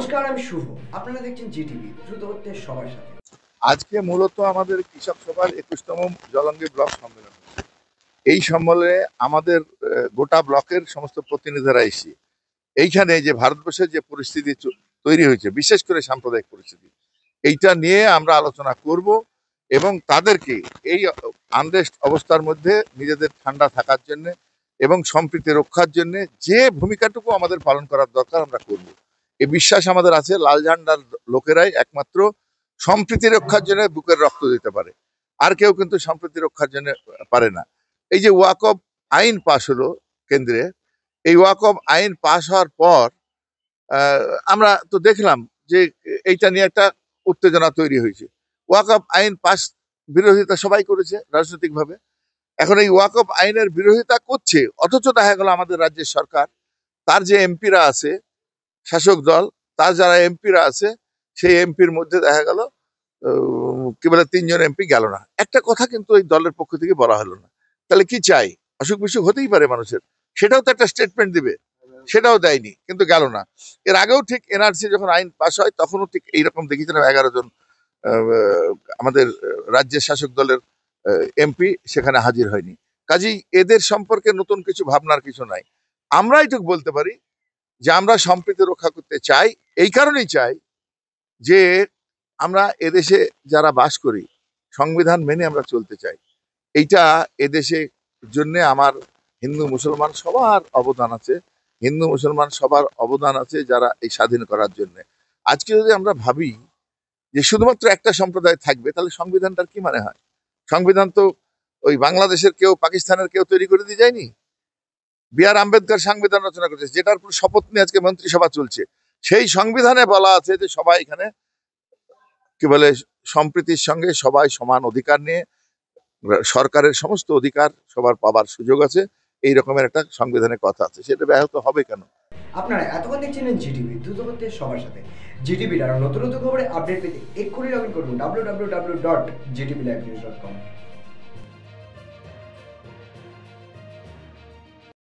নমস্কার, আমি শুভ। আপনারা দেখছেন জিটিভি, দ্রুত হচ্ছে সবার সাথে। আজকে মূলত আমাদের কৃষক সভার 21তম জলঙ্গি ব্লক সম্মেলন। এই সম্মেলনে আমাদের গোটা ব্লকের সমস্ত প্রতিনিধিরা এসে এইখানে যে ভারতবর্ষের যে পরিস্থিতি তৈরি হয়েছে, বিশেষ করে সাম্প্রদায়িক পরিস্থিতি, এইটা নিয়ে আমরা আলোচনা করব এবং তাদেরকে এই আনরেস্ট অবস্থার মধ্যে নিজেদের ঠান্ডা থাকার জন্য এবং সম্প্রীতি রক্ষার জন্য যে ভূমিকাটুকু আমাদের পালন করার দরকার আমরা করব। এই বিশ্বাস আমাদের আছে, লাল ঝান্ডার লোকেরাই একমাত্র সম্প্রীতি রক্ষার জন্য বুকের রক্ত দিতে পারে, আর কেউ কিন্তু সম্প্রীতি রক্ষার জন্য পারে না। এই যে ওয়াকফ আইন পাশ হলো কেন্দ্রে, এই ওয়াকফ আইন পাশ হওয়ার পর আমরা তো দেখলাম যে এইটা নিয়ে একটা উত্তেজনা তৈরি হয়েছে। ওয়াকফ আইন পাশ বিরোধিতা সবাই করেছে রাজনৈতিকভাবে। এখন এই ওয়াকফ আইনের বিরোধিতা করছে, অথচ দেখা গেল আমাদের রাজ্যের সরকার, তার যে এমপিরা আছে, শাসক দল, তার যারা এমপিরা আছে, সেই এমপির মধ্যে দেখা গেল কি বলে 3 জন এমপি গেল না। একটা কথা কিন্তু এই দলের পক্ষ থেকে বলা হলো না। তাহলে কি চাই? অসুখ বিসুখ হতেই পারে মানুষের, সেটাও তো একটা স্টেটমেন্ট দিবে, সেটাও দেয়নি, কিন্তু গেল না। এর আগেও ঠিক এনআরসি যখন আইন পাস হয় তখনও ঠিক এইরকম দেখেছিলাম 11 জন আমাদের রাজ্যের শাসক দলের এমপি সেখানে হাজির হয়নি। কাজেই এদের সম্পর্কে নতুন কিছু ভাবনার কিছু নাই। আমরা এইটুকু বলতে পারি যে আমরা সম্প্রীতি রক্ষা করতে চাই, এই কারণেই চাই যে আমরা এদেশে যারা বাস করি সংবিধান মেনে আমরা চলতে চাই। এইটা এদেশে জন্য আমার হিন্দু মুসলমান সবার অবদান আছে, হিন্দু মুসলমান সবার অবদান আছে যারা এই স্বাধীন করার জন্য। আজকে যদি আমরা ভাবি যে শুধুমাত্র একটা সম্প্রদায় থাকবে, তাহলে সংবিধানটার কি মানে হয়? সংবিধান তো ওই বাংলাদেশের কেউ, পাকিস্তানের কেউ তৈরি করে দিয়ে যায়নি। বি.আর. আম্বেদকর সংবিধান রচনা করেছে, যেটার উপর শপথ নিয়ে আজকে মন্ত্রিসভা চলছে। সেই সংবিধানে বলা আছে যে সবাই এখানে কি বলে সম্প্রীতির সঙ্গে সবাই সমান অধিকার নিয়ে, সরকারের সমস্ত অধিকার সবার পাবার সুযোগ আছে, এই রকমের একটা সংবিধানের কথা আছে। সেটা ব্যাহত হবে কেন? আপনারা এতক্ষণ দেখছিলেন জিটিভি, দ্রুত হচ্ছে সবার সাথে। জিটিভির আরো নতুন নতুন খবরে আপডেট পেতে এক্ষুনি লগ ইন করুন www.gtblivenews.com।